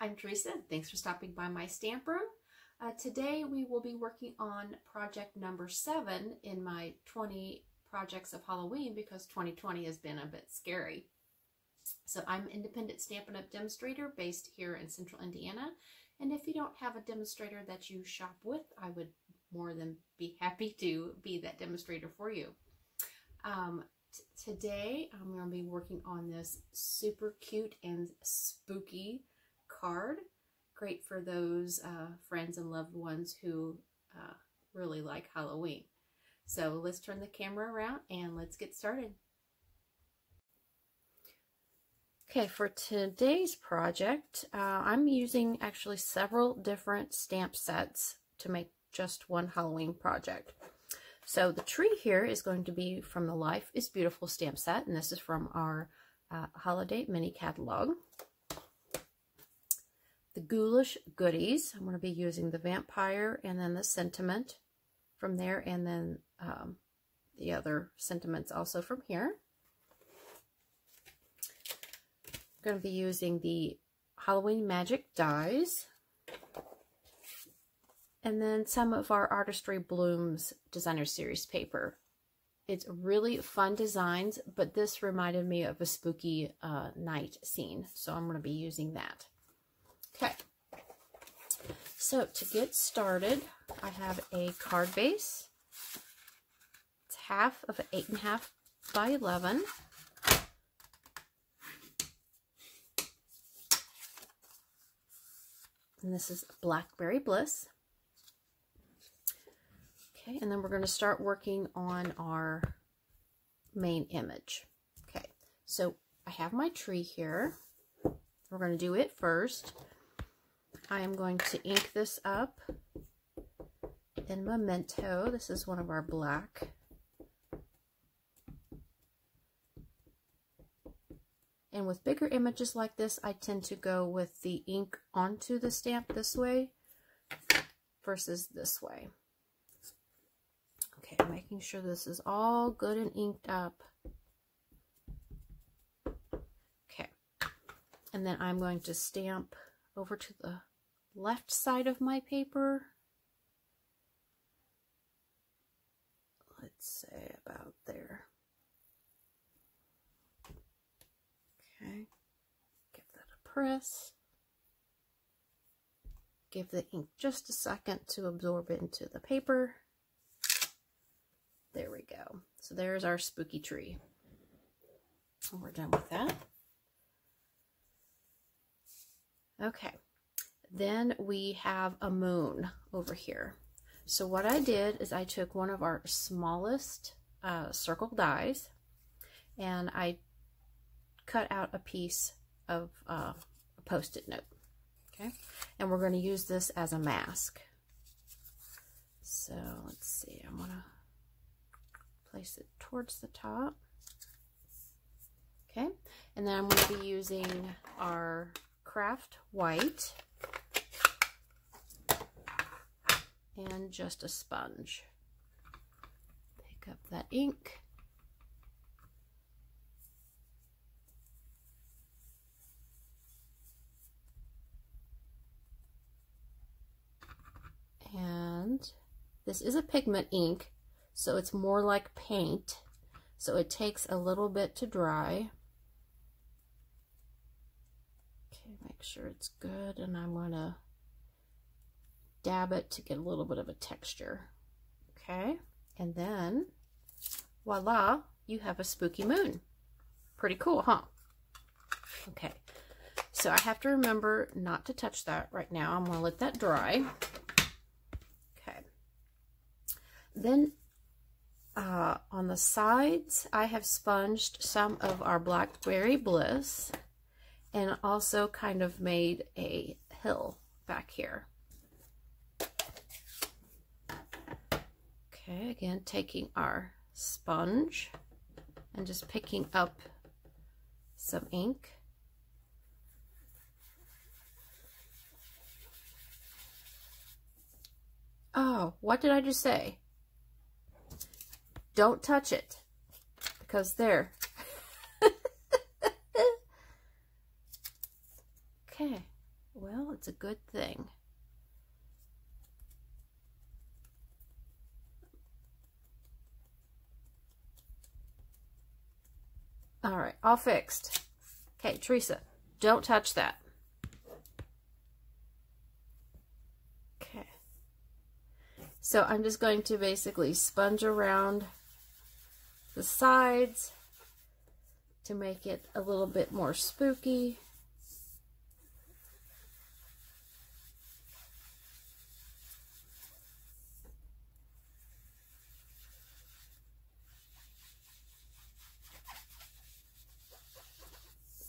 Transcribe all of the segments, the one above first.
I'm Teresa. Thanks for stopping by my stamp room. Today we will be working on project number 7 in my 20 projects of Halloween because 2020 has been a bit scary. So I'm an independent Stampin' Up! Demonstrator based here in Central Indiana. And if you don't have a demonstrator that you shop with, I would more than be happy to be that demonstrator for you. Today I'm going to be working on this super cute and spooky card. Great for those friends and loved ones who really like Halloween. So let's turn the camera around and let's get started. Okay, for today's project, I'm using actually several different stamp sets to make just one Halloween project. So the tree here is going to be from the Life is Beautiful stamp set, and this is from our holiday mini catalog. The Ghoulish Goodies, I'm going to be using the Vampire and then the Sentiment from there, and then the other sentiments also from here. I'm going to be using the Halloween Magic dies, and then some of our Artistry Blooms Designer Series paper. It's really fun designs, but this reminded me of a spooky night scene, so I'm going to be using that. Okay, so to get started, I have a card base. It's half of an 8.5 by 11. And this is Blackberry Bliss. Okay, and then we're going to start working on our main image. Okay, so I have my tree here. We're going to do it first. I am going to ink this up in Memento. This is one of our black. And with bigger images like this, I tend to go with the ink onto the stamp this way versus this way. Okay, making sure this is all good and inked up. Okay, and then I'm going to stamp over to the left side of my paper. Let's say about there. Okay, give that a press. Give the ink just a second to absorb it into the paper. There we go. So there's our spooky tree. We're done with that. Okay, then we have a moon over here. So what I did is I took one of our smallest circle dies and I cut out a piece of a Post-it note. Okay, and we're going to use this as a mask. So let's see, I'm going to place it towards the top. Okay, and then I'm going to be using our Craft White and just a sponge. Pick up that ink. And this is a pigment ink, so it's more like paint, so it takes a little bit to dry. Okay, make sure it's good, and I'm going to dab it to get a little bit of a texture. Okay, and then voila, you have a spooky moon. Pretty cool, huh? Okay, so I have to remember not to touch that right now. I'm going to let that dry. Okay, then on the sides, I have sponged some of our Blackberry Bliss and also kind of made a hill back here. Okay, again, taking our sponge and just picking up some ink. Oh, what did I just say? Don't touch it, because there. Okay, Well, it's a good thing. All right, all fixed. Okay, Teresa, don't touch that. Okay. So I'm just going to basically sponge around the sides to make it a little bit more spooky.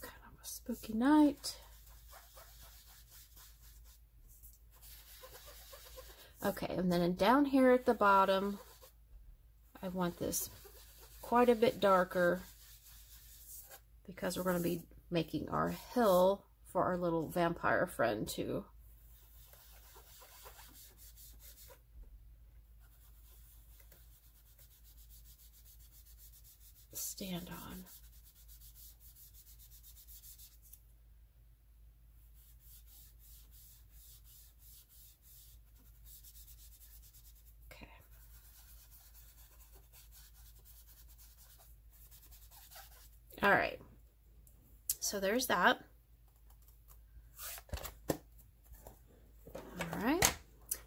Kind of a spooky night. Okay, and then down here at the bottom, I want this quite a bit darker because we're going to be making our hill for our little vampire friend to stand on. All right, so there's that. All right,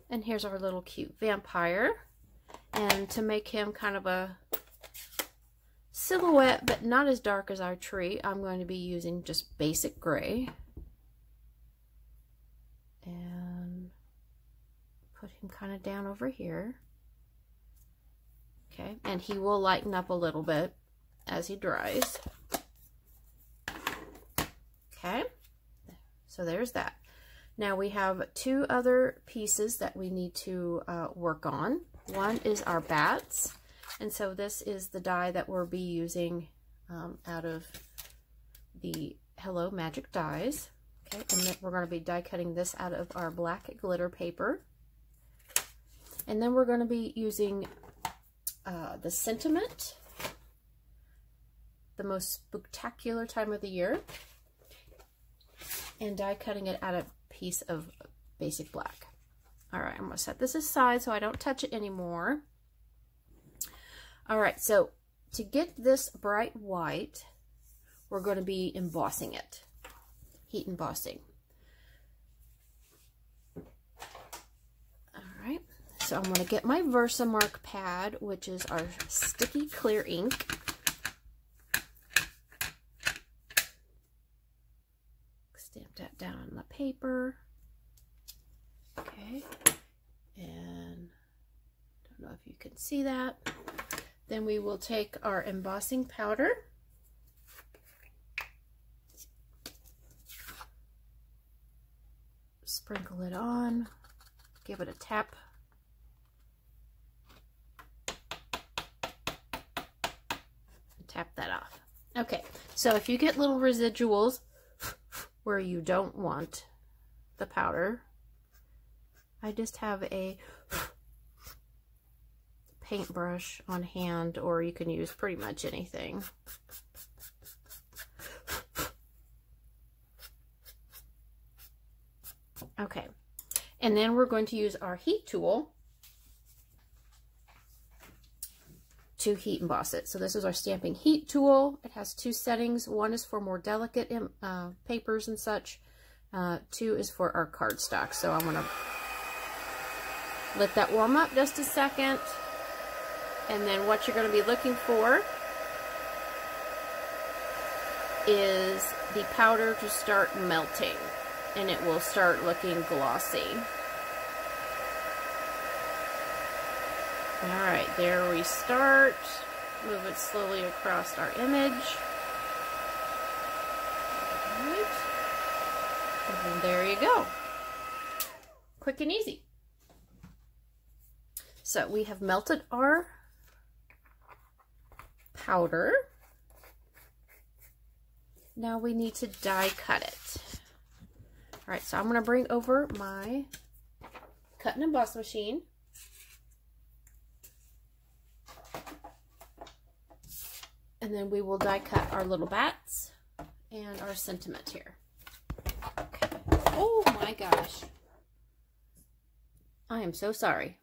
and here's our little cute vampire. And to make him kind of a silhouette, but not as dark as our tree, I'm going to be using just basic gray. And put him kind of down over here. Okay, and he will lighten up a little bit as he dries. Okay, so there's that. Now we have two other pieces that we need to work on. One is our bats, and so this is the die that we'll be using out of the Hello Magic dies. Okay, and then we're going to be die cutting this out of our black glitter paper. And then we're going to be using the Sentiment, the most spooktacular time of the year, and die cutting it out of a piece of basic black. All right, I'm going to set this aside so I don't touch it anymore. All right, so to get this bright white, we're going to be embossing it, heat embossing. All right, so I'm going to get my Versamark pad, which is our sticky clear ink. Stamp that down on the paper. Okay, and don't know if you can see that. Then we will take our embossing powder, sprinkle it on, give it a tap, and tap that off. Okay, so if you get little residuals where you don't want the powder, I just have a paintbrush on hand, or you can use pretty much anything. Okay, and then we're going to use our heat tool to heat emboss it. So this is our stamping heat tool. It has two settings. One is for more delicate papers and such. Two is for our cardstock. So I'm going to let that warm up just a second. And then what you're going to be looking for is the powder to start melting, and it will start looking glossy. All right, there we start. Move it slowly across our image. All right. And there you go. Quick and easy. So we have melted our powder. Now we need to die cut it. All right, so I'm going to bring over my cut and emboss machine. And then we will die cut our little bats and our Sentiment here. Okay. Oh, my gosh. I am so sorry.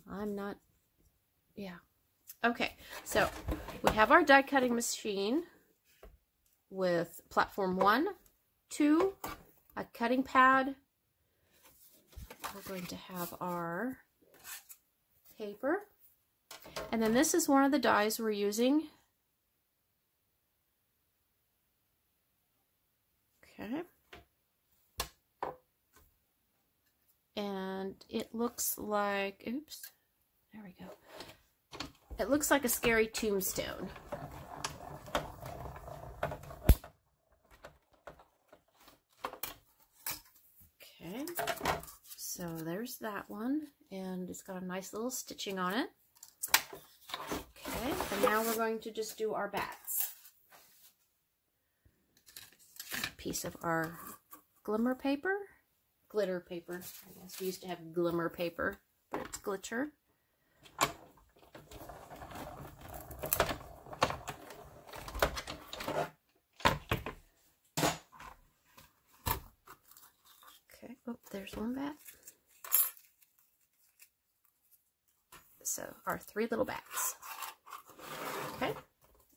I'm not, yeah. Okay, so we have our die cutting machine with platform 1, 2, a cutting pad. We're going to have our paper. And then this is one of the dies we're using. Okay. And it looks like, oops, there we go. It looks like a scary tombstone. Okay, so there's that one, and it's got a nice little stitching on it. Okay, and now we're going to just do our bats. A piece of our glitter paper. I guess we used to have glimmer paper, but it's glitter. Okay, oh, there's one bat. So our 3 little bats. Okay,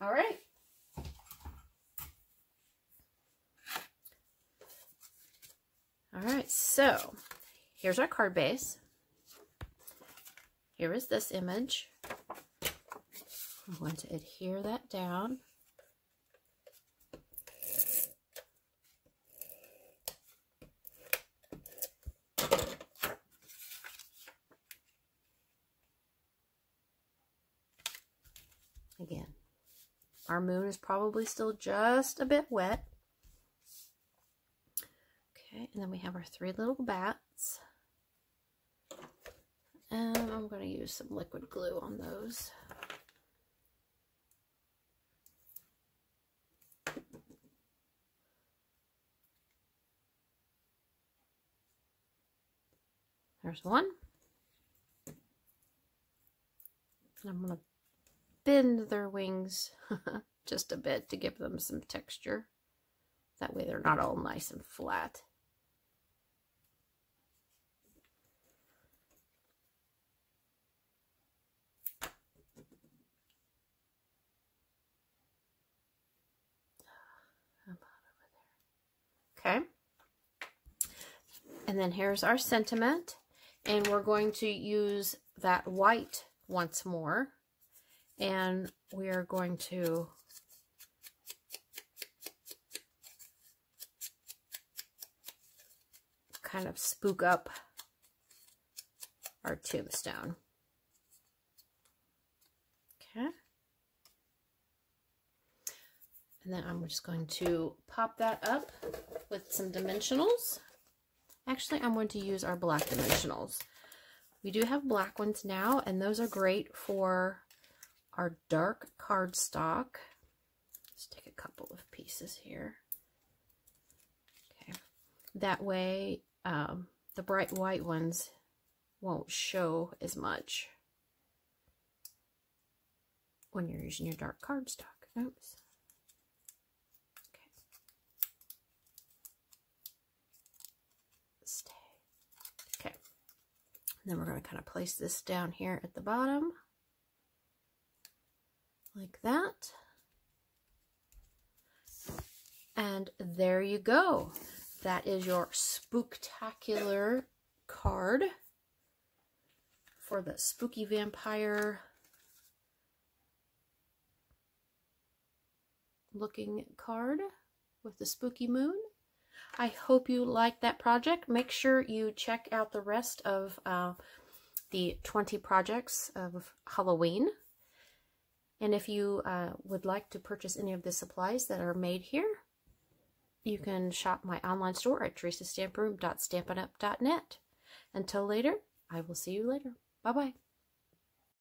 all right. All right, so here's our card base. Here is this image. I'm going to adhere that down. Again, our moon is probably still just a bit wet. Okay, and then we have our 3 little bats. And I'm going to use some liquid glue on those. There's one. And I'm going to bend their wings just a bit to give them some texture. That way they're not all nice and flat. Okay. And then here's our sentiment. And we're going to use that white once more. And we are going to kind of spook up our tombstone. Okay. And then I'm just going to pop that up with some dimensionals. Actually, I'm going to use our black dimensionals. We do have black ones now, and those are great for our dark cardstock. Let's take a couple of pieces here. Okay. That way, the bright white ones won't show as much when you're using your dark cardstock. Oops. Stay. Okay. And then we're going to kind of place this down here at the bottom. Like that. And there you go. That is your Spooktacular card for the spooky vampire looking card with the spooky moon. I hope you like that project. Make sure you check out the rest of the 20 projects of Halloween. And if you would like to purchase any of the supplies that are made here, you can shop my online store at teresastamproom.stampinup.net. Until later, I will see you later. Bye-bye.